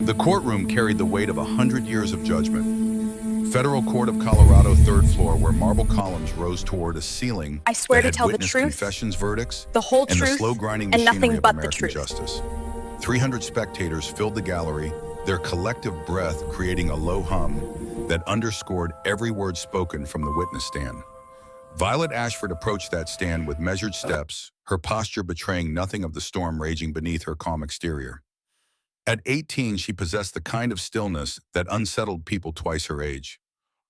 The courtroom carried the weight of 100 years of judgment. Federal Court of Colorado, third floor, where marble columns rose toward a ceiling I swear that to had tell the witnessed truth, confessions, verdicts, the whole and the truth, slow grinding and machinery nothing of but the American truth. justice. 300 spectators filled the gallery, their collective breath creating a low hum that underscored every word spoken from the witness stand. Violet Ashford approached that stand with measured steps, her posture betraying nothing of the storm raging beneath her calm exterior. At 18, she possessed the kind of stillness that unsettled people twice her age.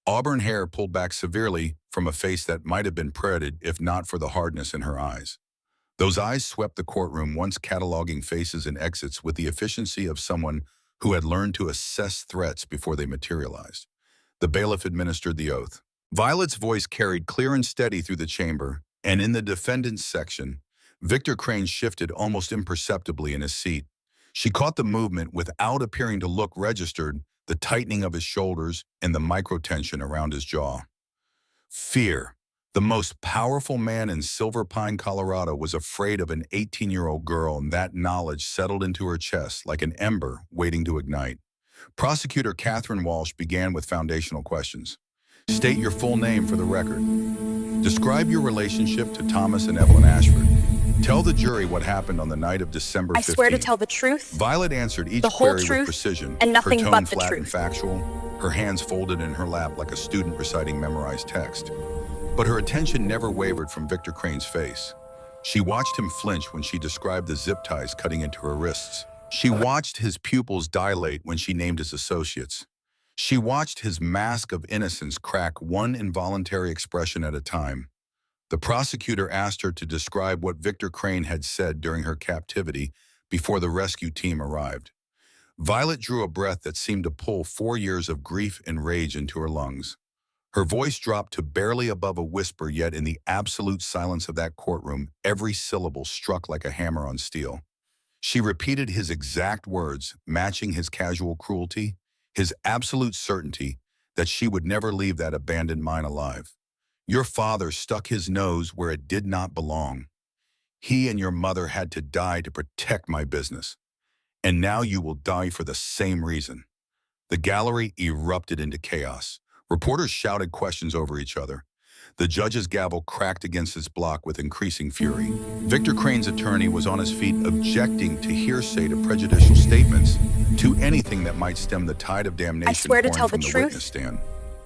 Auburn hair pulled back severely from a face that might have been parroted if not for the hardness in her eyes. Those eyes swept the courtroom, once cataloging faces and exits with the efficiency of someone who had learned to assess threats before they materialized. The bailiff administered the oath. Violet's voice carried clear and steady through the chamber, and in the defendant's section, Victor Crane shifted almost imperceptibly in his seat. She caught the movement without appearing to look registered, the tightening of his shoulders and the microtension around his jaw. Fear. The most powerful man in Silver Pine, Colorado, was afraid of an 18-year-old girl, and that knowledge settled into her chest like an ember waiting to ignite. Prosecutor Catherine Walsh began with foundational questions. State your full name for the record. Describe your relationship to Thomas and Evelyn Ashford. Tell the jury what happened on the night of December 15th. I swear to tell the truth, Violet answered each the whole query truth, with precision, and nothing her tone but the flat and truth. factual, her hands folded in her lap like a student reciting memorized text. But her attention never wavered from Victor Crane's face. She watched him flinch when she described the zip ties cutting into her wrists. She watched his pupils dilate when she named his associates. She watched his mask of innocence crack one involuntary expression at a time. The prosecutor asked her to describe what Victor Crane had said during her captivity before the rescue team arrived. Violet drew a breath that seemed to pull 4 years of grief and rage into her lungs. Her voice dropped to barely above a whisper, yet in the absolute silence of that courtroom, every syllable struck like a hammer on steel. She repeated his exact words, matching his casual cruelty, his absolute certainty that she would never leave that abandoned mine alive. Your father stuck his nose where it did not belong. He and your mother had to die to protect my business. And now you will die for the same reason. The gallery erupted into chaos. Reporters shouted questions over each other. The judge's gavel cracked against its block with increasing fury. Victor Crane's attorney was on his feet, objecting to hearsay, to prejudicial statements, to anything that might stem the tide of damnation I swear to pouring tell from the the truth, witness stand.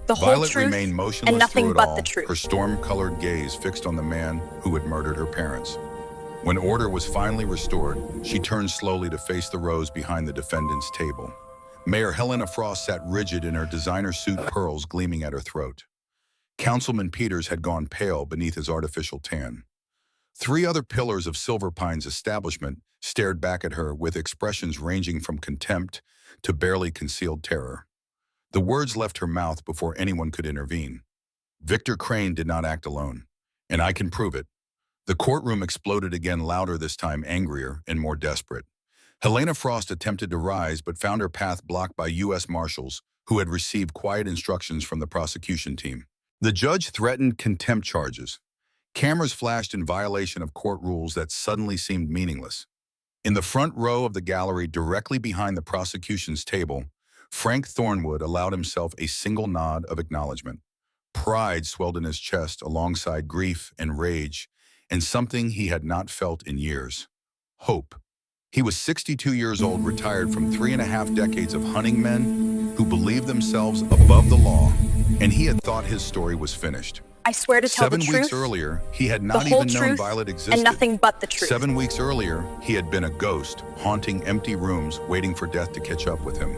the whole Violet truth, remained motionless and nothing through it but all, the truth. her storm-colored gaze fixed on the man who had murdered her parents. When order was finally restored, she turned slowly to face the rows behind the defendant's table. Mayor Helena Frost sat rigid in her designer suit, pearls gleaming at her throat. Councilman Peters had gone pale beneath his artificial tan. 3 other pillars of Silver Pine's establishment stared back at her with expressions ranging from contempt to barely concealed terror. The words left her mouth before anyone could intervene. Victor Crane did not act alone, and I can prove it. The courtroom exploded again, louder this time, angrier and more desperate. Helena Frost attempted to rise but found her path blocked by U.S. Marshals who had received quiet instructions from the prosecution team. The judge threatened contempt charges. Cameras flashed in violation of court rules that suddenly seemed meaningless. In the front row of the gallery, directly behind the prosecution's table, Frank Thornwood allowed himself a single nod of acknowledgement. Pride swelled in his chest alongside grief and rage, and something he had not felt in years: hope. He was 62 years old, retired from 3.5 decades of hunting men who believed themselves above the law, and he had thought his story was finished. I swear to tell the 7 truth, weeks earlier, he had the not whole even known truth, Violet existed. and nothing but the truth. 7 weeks earlier, he had been a ghost, haunting empty rooms, waiting for death to catch up with him.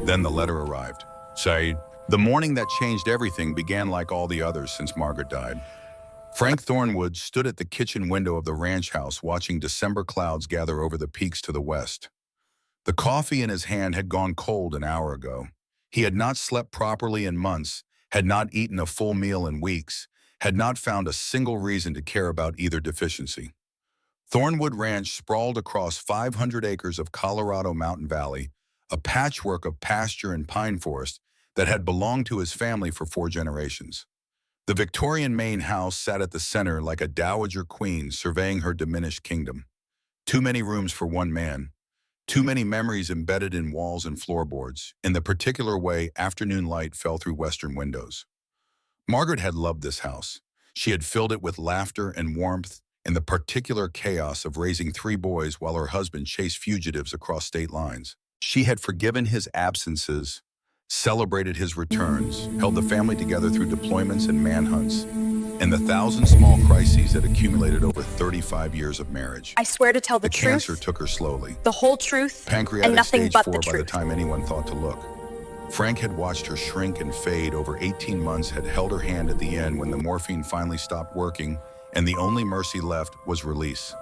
Then the letter arrived. Say, the morning that changed everything began like all the others since Margaret died. Frank Thornwood stood at the kitchen window of the ranch house, watching December clouds gather over the peaks to the west. The coffee in his hand had gone cold an hour ago. He had not slept properly in months, had not eaten a full meal in weeks, had not found a single reason to care about either deficiency. Thornwood Ranch sprawled across 500 acres of Colorado Mountain Valley, a patchwork of pasture and pine forest that had belonged to his family for 4 generations. The Victorian main house sat at the center like a dowager queen surveying her diminished kingdom. Too many rooms for one man, Too many memories embedded in walls and floorboards, in the particular way afternoon light fell through western windows. Margaret had loved this house. She had filled it with laughter and warmth and the particular chaos of raising three boys while her husband chased fugitives across state lines. She had forgiven his absences, celebrated his returns, held the family together through deployments and manhunts, and the thousand small crises that accumulated over 35 years of marriage. I swear to tell the truth, cancer took her slowly. the whole truth, Pancreatic and nothing stage but 4 the by the truth. time anyone thought to look. Frank had watched her shrink and fade over 18 months, had held her hand at the end when the morphine finally stopped working, and the only mercy left was release.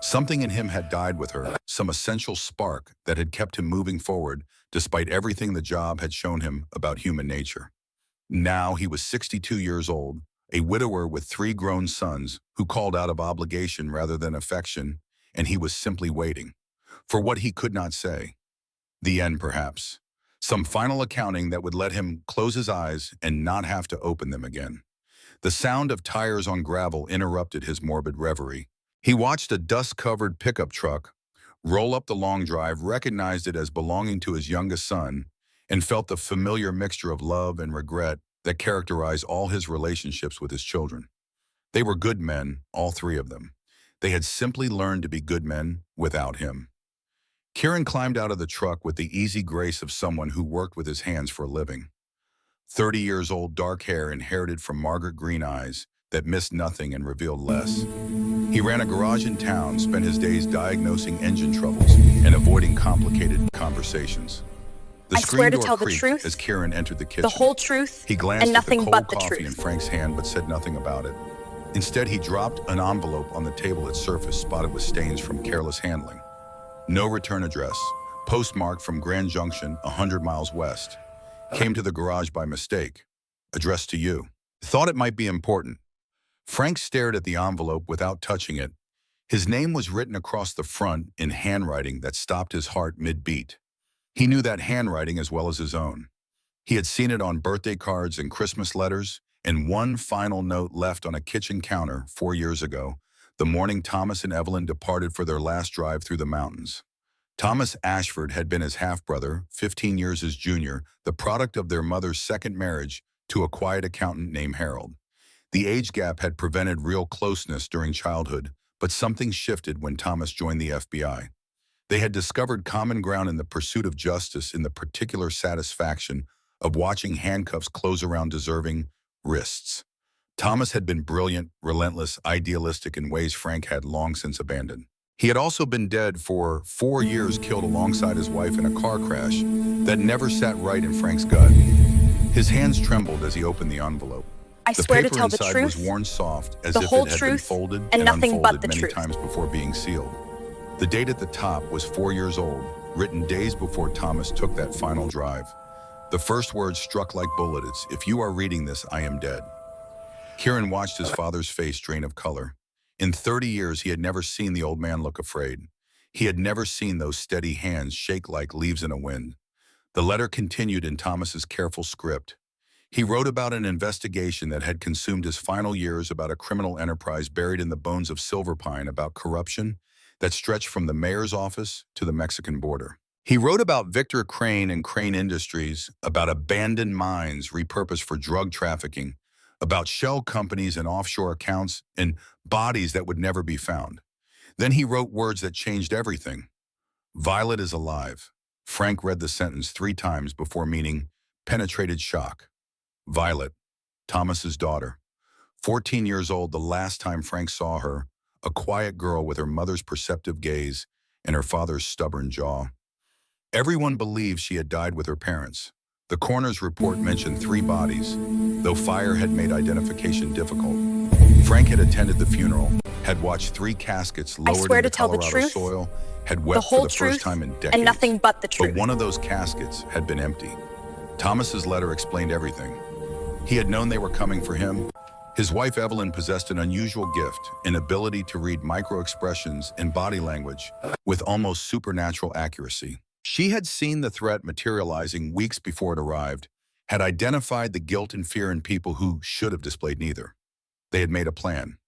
Something in him had died with her, some essential spark that had kept him moving forward despite everything the job had shown him about human nature. Now he was 62 years old, a widower with three grown sons who called out of obligation rather than affection, and he was simply waiting for what he could not say. The end, perhaps. Some final accounting that would let him close his eyes and not have to open them again. The sound of tires on gravel interrupted his morbid reverie. He watched a dust-covered pickup truck roll up the long drive, recognized it as belonging to his youngest son, and felt the familiar mixture of love and regret that characterized all his relationships with his children. They were good men, all three of them. They had simply learned to be good men without him. Kieran climbed out of the truck with the easy grace of someone who worked with his hands for a living. 30 years old, dark hair inherited from Margaret, green eyes that missed nothing and revealed less. He ran a garage in town, spent his days diagnosing engine troubles and avoiding complicated conversations. The I swear screen to door tell the creaked truth, as Kieran entered the kitchen. the whole truth, He glanced and at the nothing cold but the coffee in truth. Frank's hand but said nothing about it. Instead, he dropped an envelope on the table. Its surface spotted with stains from careless handling. No return address, postmarked from Grand Junction, 100 miles west. Came to the garage by mistake. Addressed to you. Thought it might be important. Frank stared at the envelope without touching it. His name was written across the front in handwriting that stopped his heart mid-beat. He knew that handwriting as well as his own. He had seen it on birthday cards and Christmas letters, and one final note left on a kitchen counter 4 years ago, the morning Thomas and Evelyn departed for their last drive through the mountains. Thomas Ashford had been his half-brother, 15 years his junior, the product of their mother's second marriage to a quiet accountant named Harold. The age gap had prevented real closeness during childhood, but something shifted when Thomas joined the FBI. They had discovered common ground in the pursuit of justice, in the particular satisfaction of watching handcuffs close around deserving wrists. Thomas had been brilliant, relentless, idealistic in ways Frank had long since abandoned. He had also been dead for 4 years, killed alongside his wife in a car crash that never sat right in Frank's gut. His hands trembled as he opened the envelope. I The swear to paper tell the inside truth, was worn soft, as the if whole it had been truth, folded and nothing unfolded but the many truth. times before being sealed. The date at the top was 4 years old, written days before Thomas took that final drive. The first words struck like bullets. If you are reading this, I am dead. Kieran watched his father's face drain of color. In 30 years, he had never seen the old man look afraid. He had never seen those steady hands shake like leaves in a wind. The letter continued in Thomas's careful script. He wrote about an investigation that had consumed his final years, about a criminal enterprise buried in the bones of Silverpine, about corruption that stretched from the mayor's office to the Mexican border. He wrote about Victor Crane and Crane Industries, about abandoned mines repurposed for drug trafficking, about shell companies and offshore accounts, and bodies that would never be found. Then he wrote words that changed everything. Violet is alive. Frank read the sentence 3 times before meaning penetrated shock. Violet, Thomas's daughter. 14 years old the last time Frank saw her, a quiet girl with her mother's perceptive gaze and her father's stubborn jaw. Everyone believed she had died with her parents. The coroner's report mentioned 3 bodies, though fire had made identification difficult. Frank had attended the funeral, had watched 3 caskets lowered swear into to tell the Colorado truth, soil, had the wept whole for the truth, first time in decades. and nothing but the truth. But one of those caskets had been empty. Thomas's letter explained everything. He had known they were coming for him. His wife Evelyn possessed an unusual gift, an ability to read micro-expressions and body language with almost supernatural accuracy. She had seen the threat materializing weeks before it arrived, had identified the guilt and fear in people who should have displayed neither. They had made a plan.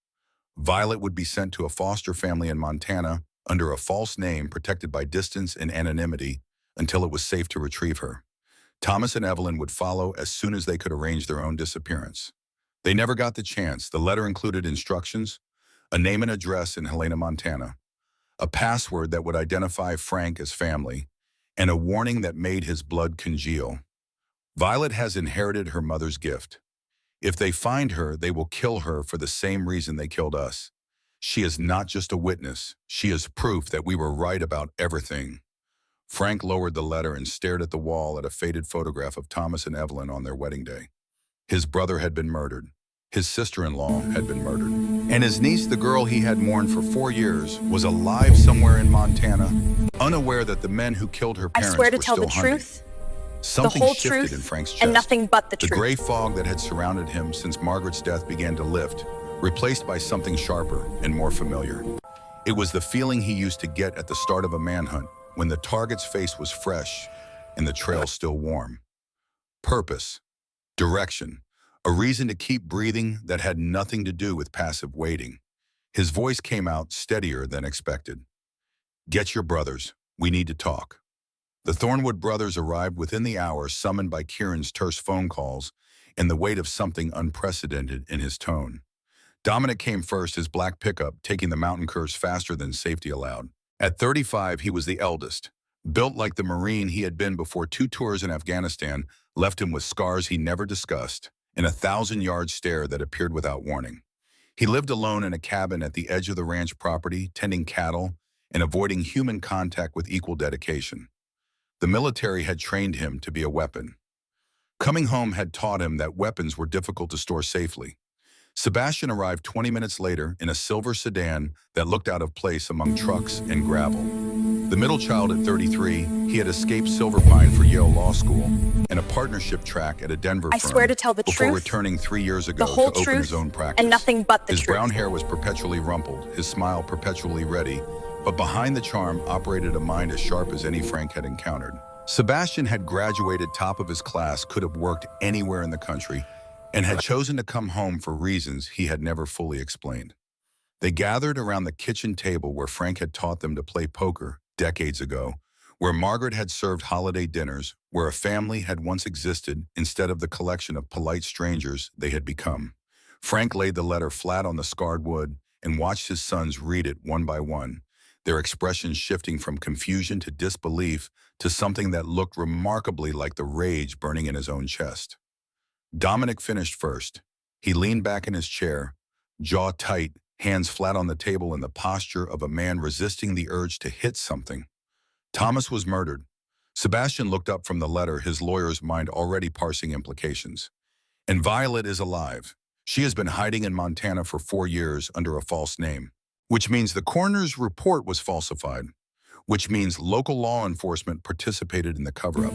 Violet would be sent to a foster family in Montana, under a false name protected by distance and anonymity until it was safe to retrieve her. Thomas and Evelyn would follow as soon as they could arrange their own disappearance. They never got the chance. The letter included instructions, a name and address in Helena, Montana, a password that would identify Frank as family, and a warning that made his blood congeal. Violet has inherited her mother's gift. If they find her, they will kill her for the same reason they killed us. She is not just a witness. She is proof that we were right about everything. Frank lowered the letter and stared at the wall at a faded photograph of Thomas and Evelyn on their wedding day. His brother had been murdered. His sister-in-law had been murdered. And his niece, the girl he had mourned for 4 years, was alive somewhere in Montana, unaware that the men who killed her I parents swear to were tell still the hunting. truth, Something the whole shifted truth, in Frank's chest. and nothing but the The truth. gray fog that had surrounded him since Margaret's death began to lift, replaced by something sharper and more familiar. It was the feeling he used to get at the start of a manhunt, when the target's face was fresh and the trail still warm. Purpose, direction, a reason to keep breathing that had nothing to do with passive waiting. His voice came out steadier than expected. "Get your brothers. We need to talk." The Thornwood brothers arrived within the hour, summoned by Kieran's terse phone calls and the weight of something unprecedented in his tone. Dominic came first, his black pickup taking the mountain curves faster than safety allowed. At 35, he was the eldest. Built like the Marine he had been before 2 tours in Afghanistan left him with scars he never discussed and a 1,000-yard stare that appeared without warning. He lived alone in a cabin at the edge of the ranch property, tending cattle and avoiding human contact with equal dedication. The military had trained him to be a weapon. Coming home had taught him that weapons were difficult to store safely. Sebastian arrived 20 minutes later in a silver sedan that looked out of place among trucks and gravel. The middle child at 33, he had escaped Silverpine for Yale Law School and a partnership track at a Denver I firm swear to tell the before truth, returning 3 years ago the whole to open truth, his own practice. and nothing but the His truth. brown hair was perpetually rumpled, his smile perpetually ready, but behind the charm operated a mind as sharp as any Frank had encountered. Sebastian had graduated top of his class, could have worked anywhere in the country, and had chosen to come home for reasons he had never fully explained. They gathered around the kitchen table where Frank had taught them to play poker decades ago, where Margaret had served holiday dinners, where a family had once existed instead of the collection of polite strangers they had become. Frank laid the letter flat on the scarred wood and watched his sons read it one by one, their expressions shifting from confusion to disbelief to something that looked remarkably like the rage burning in his own chest. Dominic finished first. He leaned back in his chair, jaw tight, hands flat on the table in the posture of a man resisting the urge to hit something. Thomas was murdered. Sebastian looked up from the letter, his lawyer's mind already parsing implications. And Violet is alive. She has been hiding in Montana for 4 years under a false name, which means the coroner's report was falsified, which means local law enforcement participated in the cover-up.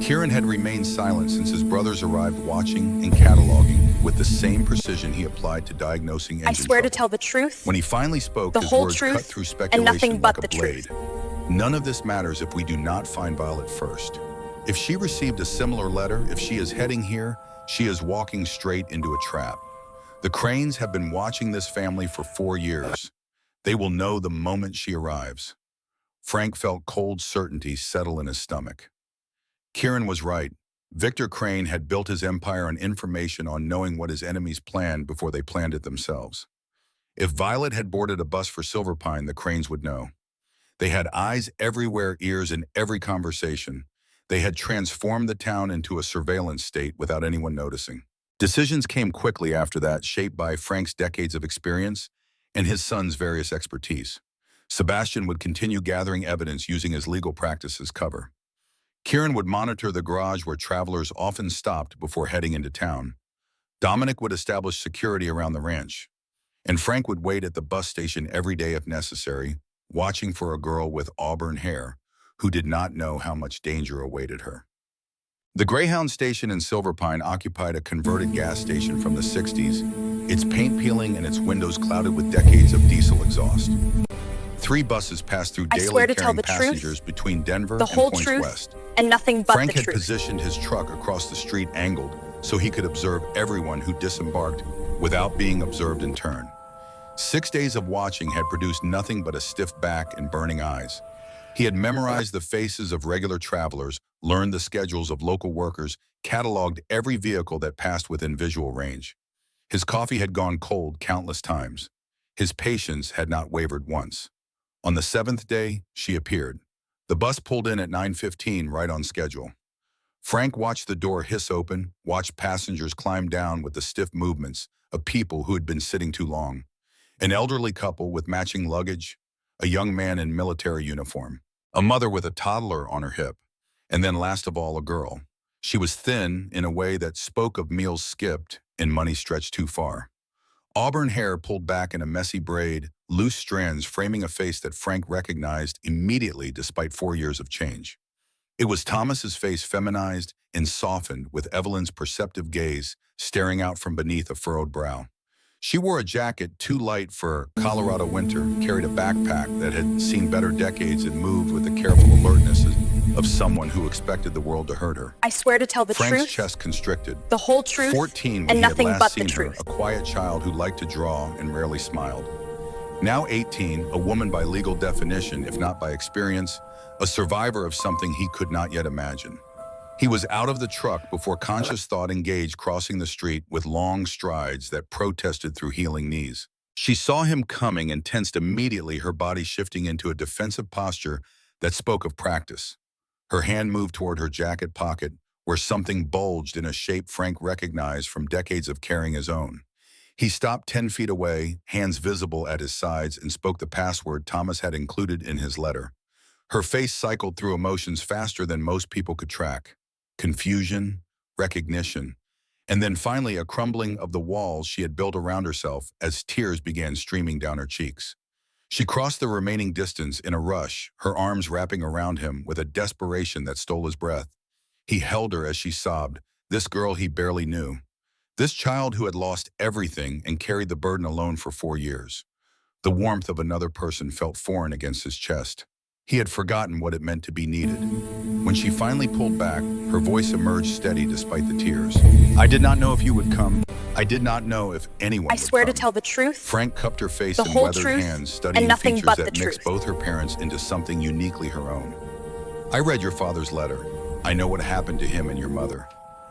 Kieran had remained silent since his brothers arrived, watching and cataloging with the same precision he applied to diagnosing engine I swear to trouble. tell the truth, When he finally spoke, the his whole words truth, cut through and speculation nothing but like a the blade. truth. None of this matters if we do not find Violet first. If she received a similar letter, if she is heading here, she is walking straight into a trap. The Cranes have been watching this family for 4 years. They will know the moment she arrives. Frank felt cold certainty settle in his stomach. Kieran was right. Victor Crane had built his empire on information, on knowing what his enemies planned before they planned it themselves. If Violet had boarded a bus for Silverpine, the Cranes would know. They had eyes everywhere, ears in every conversation. They had transformed the town into a surveillance state without anyone noticing. Decisions came quickly after that, shaped by Frank's decades of experience and his son's various expertise. Sebastian would continue gathering evidence using his legal practice as cover. Kieran would monitor the garage where travelers often stopped before heading into town. Dominic would establish security around the ranch. And Frank would wait at the bus station every day if necessary, watching for a girl with auburn hair who did not know how much danger awaited her. The Greyhound station in Silverpine occupied a converted gas station from the 60s, its paint peeling and its windows clouded with decades of diesel exhaust. 3 buses passed through I daily swear to tell carrying the truth, passengers between Denver the and whole Points truth, West. and nothing but Frank the had truth. positioned his truck across the street angled so he could observe everyone who disembarked without being observed in turn. 6 days of watching had produced nothing but a stiff back and burning eyes. He had memorized the faces of regular travelers, learned the schedules of local workers, cataloged every vehicle that passed within visual range. His coffee had gone cold countless times. His patience had not wavered once. On the 7th day, she appeared. The bus pulled in at 9:15, right on schedule. Frank watched the door hiss open, watched passengers climb down with the stiff movements of people who had been sitting too long. An elderly couple with matching luggage, a young man in military uniform, a mother with a toddler on her hip, and then last of all, a girl. She was thin in a way that spoke of meals skipped and money stretched too far. Auburn hair pulled back in a messy braid, loose strands framing a face that Frank recognized immediately despite 4 years of change. It was Thomas's face feminized and softened with Evelyn's perceptive gaze staring out from beneath a furrowed brow. She wore a jacket too light for Colorado winter, carried a backpack that had seen better decades, and moved with the careful alertness of someone who expected the world to hurt her. I swear to tell the Frank's truth, chest constricted. the whole truth, 14 when and he had nothing last but seen the her, truth. a quiet child who liked to draw and rarely smiled. Now 18, a woman by legal definition, if not by experience, a survivor of something he could not yet imagine. He was out of the truck before conscious thought engaged, crossing the street with long strides that protested through healing knees. She saw him coming and tensed immediately, her body shifting into a defensive posture that spoke of practice. Her hand moved toward her jacket pocket, where something bulged in a shape Frank recognized from decades of carrying his own. He stopped 10 feet away, hands visible at his sides, and spoke the password Thomas had included in his letter. Her face cycled through emotions faster than most people could track. Confusion, recognition, and then finally a crumbling of the walls she had built around herself as tears began streaming down her cheeks. She crossed the remaining distance in a rush, her arms wrapping around him with a desperation that stole his breath. He held her as she sobbed, this girl he barely knew. This child who had lost everything and carried the burden alone for 4 years. The warmth of another person felt foreign against his chest. He had forgotten what it meant to be needed. When she finally pulled back, her voice emerged steady despite the tears. I did not know if you would come. I did not know if anyone would I swear come. to tell the truth, Frank cupped her face the in whole weathered truth, hands, studying and nothing features but that the mixed truth. both her parents into something uniquely her own. I read your father's letter. I know what happened to him and your mother.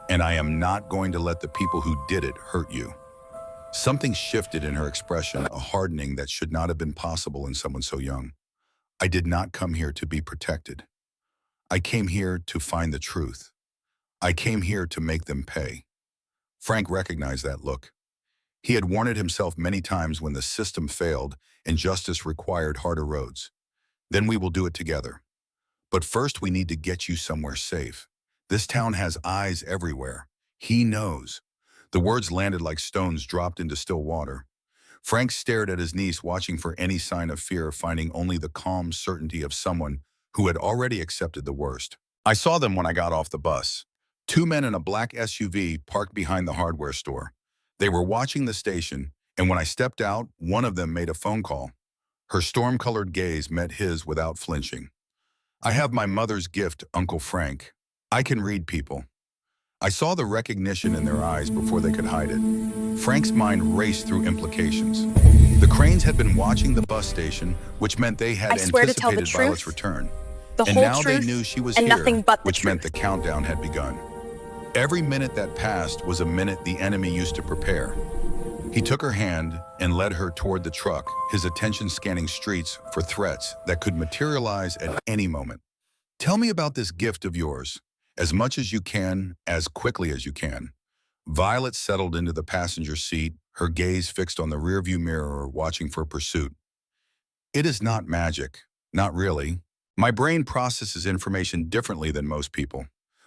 And I am not going to let the people who did it hurt you. Something shifted in her expression, a hardening that should not have been possible in someone so young. I did not come here to be protected. I came here to find the truth. I came here to make them pay. Frank recognized that look. He had warned himself many times when the system failed and justice required harder roads. Then we will do it together. But first we need to get you somewhere safe. This town has eyes everywhere. He knows. The words landed like stones dropped into still water. Frank stared at his niece, watching for any sign of fear, finding only the calm certainty of someone who had already accepted the worst. I saw them when I got off the bus. 2 men in a black SUV parked behind the hardware store. They were watching the station, and when I stepped out, one of them made a phone call. Her storm-colored gaze met his without flinching. I have my mother's gift, Uncle Frank. I can read people. I saw the recognition in their eyes before they could hide it. Frank's mind raced through implications. The Cranes had been watching the bus station, which meant they had I swear to tell the anticipated Violet's truth, return. the And whole now they truth, knew she was and here, nothing but the which meant the truth. countdown had begun. Every minute that passed was a minute the enemy used to prepare. He took her hand and led her toward the truck, his attention scanning streets for threats that could materialize at any moment. Tell me about this gift of yours, as much as you can, as quickly as you can. Violet settled into the passenger seat, her gaze fixed on the rearview mirror, watching for pursuit. It is not magic, not really. My brain processes information differently than most people.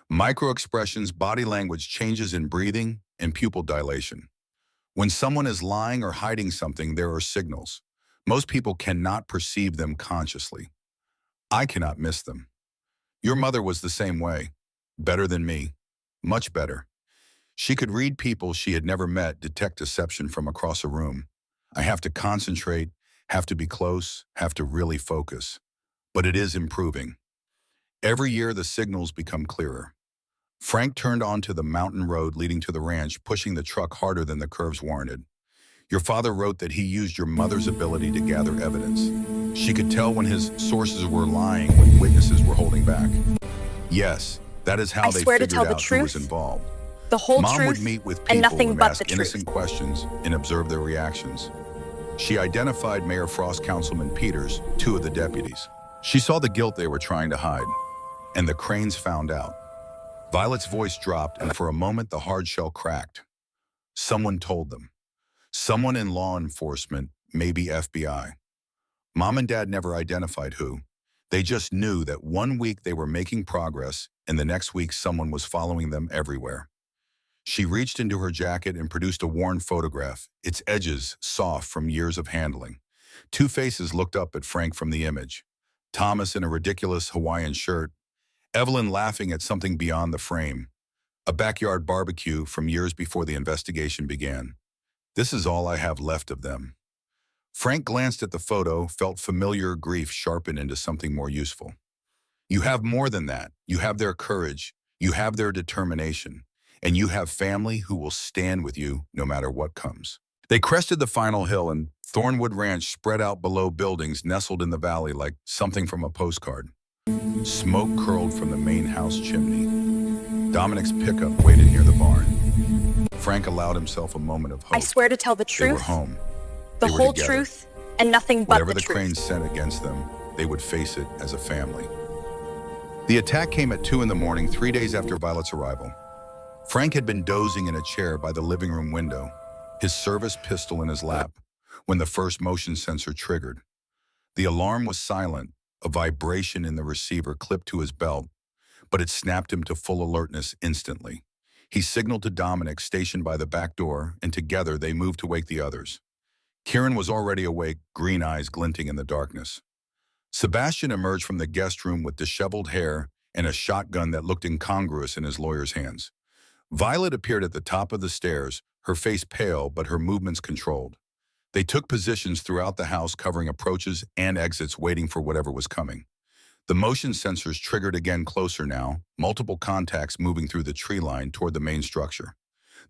Micro-expressions, body language, changes in breathing, and pupil dilation. When someone is lying or hiding something, there are signals. Most people cannot perceive them consciously. I cannot miss them. Your mother was the same way. Better than me. Much better. She could read people she had never met, detect deception from across a room. I have to concentrate, have to be close, have to really focus. But it is improving. Every year the signals become clearer. Frank turned onto the mountain road leading to the ranch, pushing the truck harder than the curves warranted. Your father wrote that he used your mother's ability to gather evidence. She could tell when his sources were lying, when witnesses were holding back. Yes, that is how I they swear to figured tell the out who was truth, involved. the whole Mom would truth, meet with and people nothing and but ask the innocent truth. questions and observe their reactions. She identified Mayor Frost Councilman Peters, two of the deputies. She saw the guilt they were trying to hide, and the Cranes found out. Violet's voice dropped, and for a moment the hard shell cracked. Someone told them. Someone in law enforcement, maybe FBI. Mom and Dad never identified who. They just knew that one week they were making progress, and the next week someone was following them everywhere. She reached into her jacket and produced a worn photograph, its edges soft from years of handling. Two faces looked up at Frank from the image. Thomas in a ridiculous Hawaiian shirt, Evelyn laughing at something beyond the frame. A backyard barbecue from years before the investigation began. This is all I have left of them. Frank glanced at the photo, felt familiar grief sharpen into something more useful. You have more than that. You have their courage, you have their determination, and you have family who will stand with you no matter what comes. They crested the final hill, and Thornwood Ranch spread out below buildings nestled in the valley like something from a postcard. Smoke curled from the main house chimney. Dominic's pickup waited near the barn. Frank allowed himself a moment of hope. I swear to tell the They were truth, home. the They were whole together. truth, and nothing but Whatever the the truth. Cranes sent against them, they would face it as a family. The attack came at 2 in the morning, 3 days after Violet's arrival. Frank had been dozing in a chair by the living room window, his service pistol in his lap, when the first motion sensor triggered. The alarm was silent, a vibration in the receiver clipped to his belt, but it snapped him to full alertness instantly. He signaled to Dominic, stationed by the back door, and together they moved to wake the others. Kieran was already awake, green eyes glinting in the darkness. Sebastian emerged from the guest room with disheveled hair and a shotgun that looked incongruous in his lawyer's hands. Violet appeared at the top of the stairs, her face pale but her movements controlled. They took positions throughout the house, covering approaches and exits, waiting for whatever was coming. The motion sensors triggered again, closer now, multiple contacts moving through the tree line toward the main structure.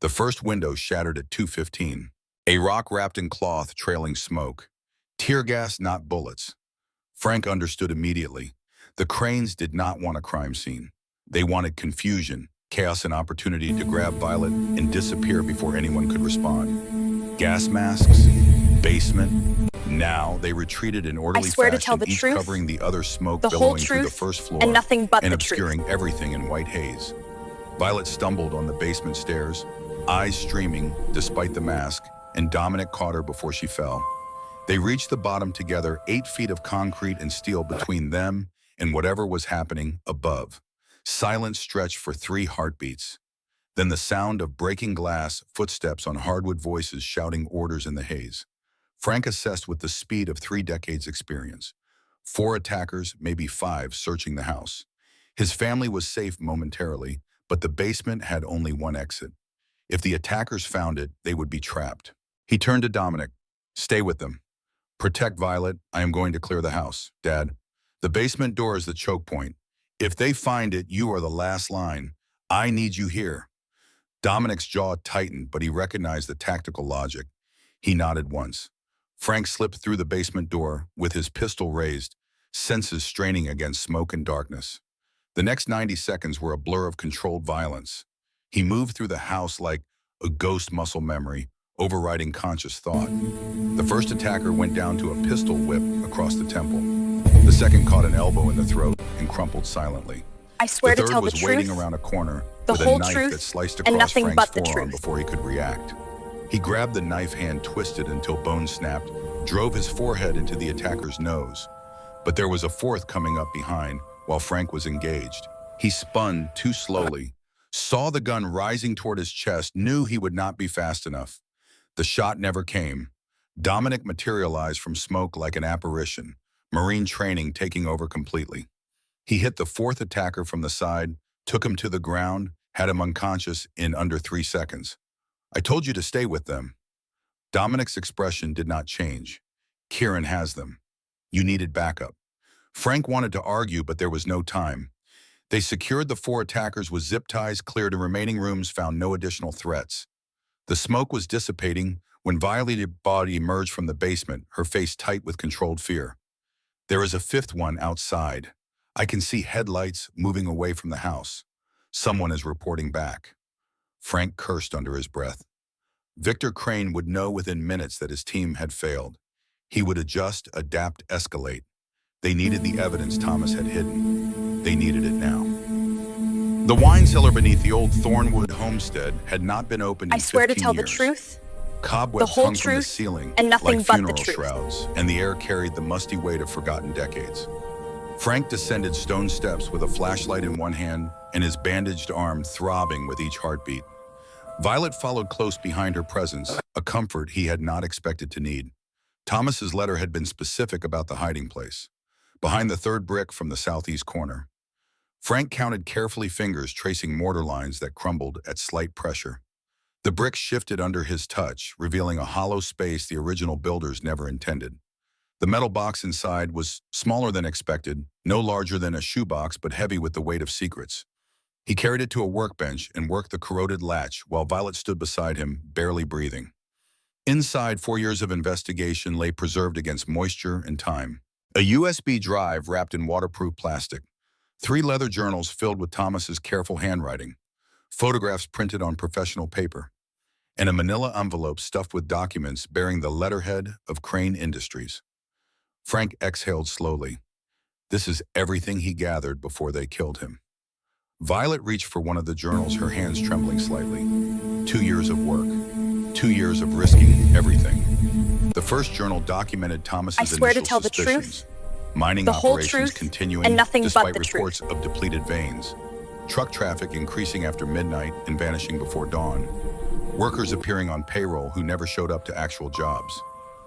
The first window shattered at 2:15. A rock wrapped in cloth, trailing smoke. Tear gas, not bullets. Frank understood immediately. The Cranes did not want a crime scene. They wanted confusion, chaos, and opportunity to grab Violet and disappear before anyone could respond. Gas masks, basement. Now they retreated in orderly I swear to fashion, tell the each truth, covering the other, smoke the whole billowing through the truth, first floor and nothing but and the truth. obscuring everything in white haze. Violet stumbled on the basement stairs, eyes streaming despite the mask, and Dominic caught her before she fell. They reached the bottom together, 8 feet of concrete and steel between them and whatever was happening above. Silence stretched for 3 heartbeats. Then the sound of breaking glass, footsteps on hardwood, voices shouting orders in the haze. Frank assessed with the speed of 3 decades' experience. 4 attackers, maybe 5, searching the house. His family was safe momentarily, but the basement had only one exit. If the attackers found it, they would be trapped. He turned to Dominic. Stay with them. Protect Violet. I am going to clear the house. Dad, the basement door is the choke point. If they find it, you are the last line. I need you here. Dominic's jaw tightened, but he recognized the tactical logic. He nodded once. Frank slipped through the basement door with his pistol raised, senses straining against smoke and darkness. The next 90 seconds were a blur of controlled violence. He moved through the house like a ghost muscle memory, overriding conscious thought. The first attacker went down to a pistol whip across the temple. The second caught an elbow in the throat and crumpled silently. I swear The to third tell the was waiting truth, around a corner the with a whole knife truth, that sliced and across nothing Frank's but the forearm truth. before he could react. He grabbed the knife hand, twisted until bones snapped, drove his forehead into the attacker's nose. But there was a fourth coming up behind while Frank was engaged. He spun too slowly, saw the gun rising toward his chest, knew he would not be fast enough. The shot never came. Dominic materialized from smoke like an apparition, Marine training taking over completely. He hit the fourth attacker from the side, took him to the ground, had him unconscious in under 3 seconds. I told you to stay with them. Dominic's expression did not change. Kieran has them. You needed backup. Frank wanted to argue, but there was no time. They secured the 4 attackers with zip ties, cleared the remaining rooms, found no additional threats. The smoke was dissipating When Violet's body emerged from the basement, her face tight with controlled fear. There is a fifth one outside. I can see headlights moving away from the house. Someone is reporting back. Frank cursed under his breath. Victor Crane would know within minutes that his team had failed. He would adjust, adapt, escalate. They needed the evidence Thomas had hidden. They needed it now. The wine cellar beneath the old Thornwood homestead had not been opened in 15 years. I swear to tell the truth, Cobwebs the whole hung from the truth, ceiling and nothing like but the funeral truth. shrouds, and the air carried the musty weight of forgotten decades. Frank descended stone steps with a flashlight in one hand and his bandaged arm throbbing with each heartbeat. Violet followed close behind her presence, a comfort he had not expected to need. Thomas's letter had been specific about the hiding place, behind the third brick from the southeast corner. Frank counted carefully, fingers tracing mortar lines that crumbled at slight pressure. The brick shifted under his touch, revealing a hollow space the original builders never intended. The metal box inside was smaller than expected, no larger than a shoebox but heavy with the weight of secrets. He carried it to a workbench and worked the corroded latch while Violet stood beside him, barely breathing. Inside, 4 years of investigation lay preserved against moisture and time. A USB drive wrapped in waterproof plastic. 3 leather journals filled with Thomas's careful handwriting. Photographs printed on professional paper. And a manila envelope stuffed with documents bearing the letterhead of Crane Industries. Frank exhaled slowly. This is everything he gathered before they killed him. Violet reached for one of the journals, her hands trembling slightly. 2 years of work. 2 years of risking everything. The first journal documented Thomas's I swear to initial tell the suspicions. truth, Mining the whole operations truth, continuing and nothing but despite the reports of depleted veins. Truck traffic increasing after midnight and vanishing before dawn. Workers appearing on payroll who never showed up to actual jobs.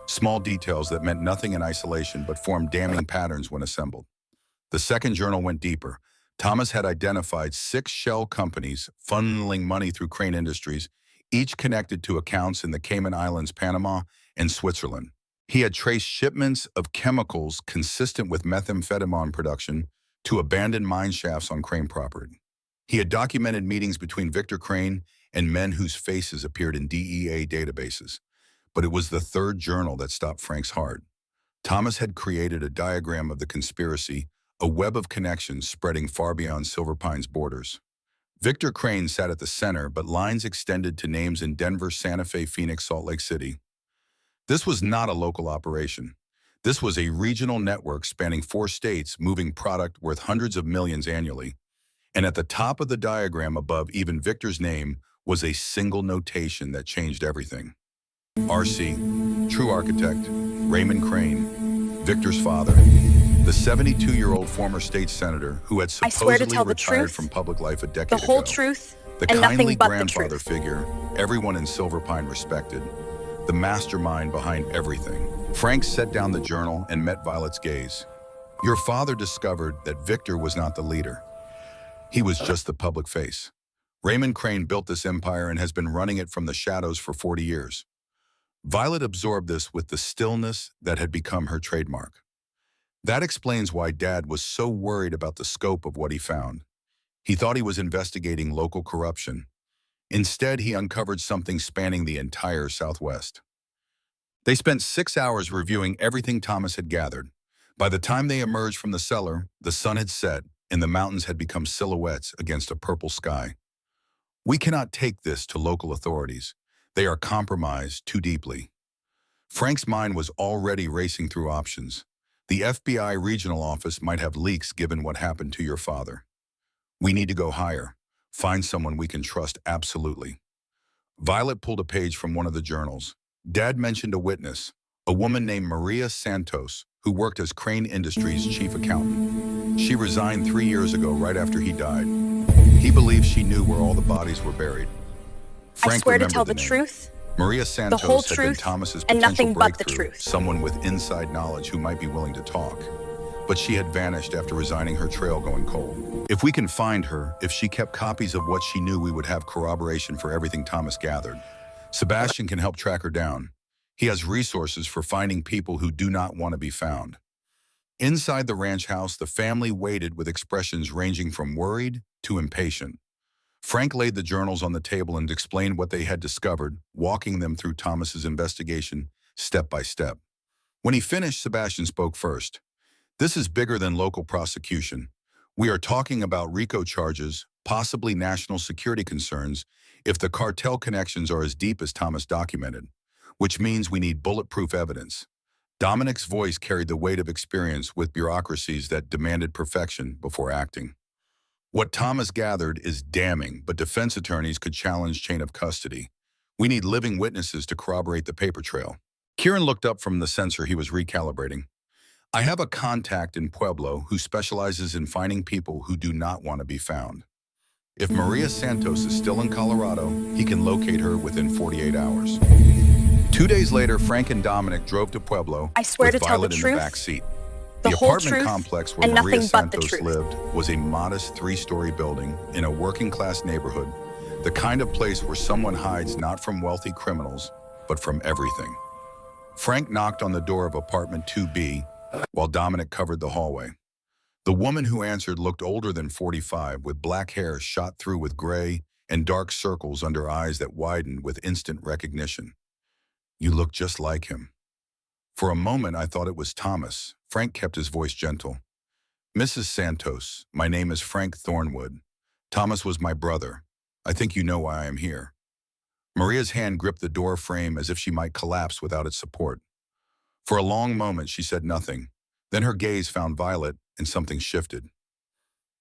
Small details that meant nothing in isolation but formed damning patterns when assembled. The second journal went deeper. Thomas had identified 6 shell companies funneling money through Crane Industries, each connected to accounts in the Cayman Islands, Panama, and Switzerland. He had traced shipments of chemicals consistent with methamphetamine production to abandoned mine shafts on Crane property. He had documented meetings between Victor Crane and men whose faces appeared in DEA databases. But it was the third journal that stopped Frank's heart. Thomas had created a diagram of the conspiracy, a web of connections spreading far beyond Silver Pine's borders. Victor Crane sat at the center, but lines extended to names in Denver, Santa Fe, Phoenix, Salt Lake City. This was not a local operation. This was a regional network spanning 4 states, moving product worth hundreds of millions annually. And at the top of the diagram above even Victor's name was a single notation that changed everything. RC, true architect, Raymond Crane, Victor's father, the 72-year-old former state senator who had I swear to supposedly tell the retired truth, from public life a decade the ago. whole truth, The and kindly nothing but the grandfather truth. figure everyone in Silver Pine respected, the mastermind behind everything. Frank set down the journal and met Violet's gaze. Your father discovered that Victor was not the leader. He was just the public face. Raymond Crane built this empire and has been running it from the shadows for 40 years. Violet absorbed this with the stillness that had become her trademark. That explains why Dad was so worried about the scope of what he found. He thought he was investigating local corruption. Instead, he uncovered something spanning the entire Southwest. They spent 6 hours reviewing everything Thomas had gathered. By the time they emerged from the cellar, the sun had set and the mountains had become silhouettes against a purple sky. We cannot take this to local authorities. They are compromised too deeply. Frank's mind was already racing through options. The FBI regional office might have leaks given what happened to your father. We need to go higher. Find someone we can trust absolutely. Violet pulled a page from one of the journals. Dad mentioned a witness, a woman named Maria Santos, who worked as Crane Industries' chief accountant. She resigned 3 years ago, right after he died. He believed she knew where all the bodies were buried. I Frank swear to remembered tell the the name. truth, Maria Santos whole had been truth, Thomas's and potential nothing but the breakthrough, truth. someone with inside knowledge who might be willing to talk. But she had vanished after resigning, her trail going cold. If we can find her, if she kept copies of what she knew, we would have corroboration for everything Thomas gathered. Sebastian can help track her down. He has resources for finding people who do not want to be found. Inside the ranch house, the family waited with expressions ranging from worried to impatient. Frank laid the journals on the table and explained what they had discovered, walking them through Thomas's investigation step by step. When he finished, Sebastian spoke first. This is bigger than local prosecution. We are talking about RICO charges, possibly national security concerns, if the cartel connections are as deep as Thomas documented, which means we need bulletproof evidence. Dominic's voice carried the weight of experience with bureaucracies that demanded perfection before acting. What Thomas gathered is damning, but defense attorneys could challenge chain of custody. We need living witnesses to corroborate the paper trail. Kieran looked up from the sensor he was recalibrating. I have a contact in Pueblo who specializes in finding people who do not want to be found. If Maria Santos is still in Colorado, he can locate her within 48 hours. 2 days later, Frank and Dominic drove to Pueblo I swear with to tell the Violet in truth, the back seat. the The whole apartment truth, complex where and Maria nothing but the Santos truth. lived was a modest 3-story building in a working-class neighborhood, the kind of place where someone hides not from wealthy criminals, but from everything. Frank knocked on the door of apartment 2B, while Dominic covered the hallway. The woman who answered looked older than 45, with black hair shot through with gray and dark circles under eyes that widened with instant recognition. You look just like him. For a moment, I thought it was Thomas. Frank kept his voice gentle. Mrs. Santos, my name is Frank Thornwood. Thomas was my brother. I think you know why I am here. Maria's hand gripped the door frame as if she might collapse without its support. For a long moment, she said nothing. Then her gaze found Violet, and something shifted.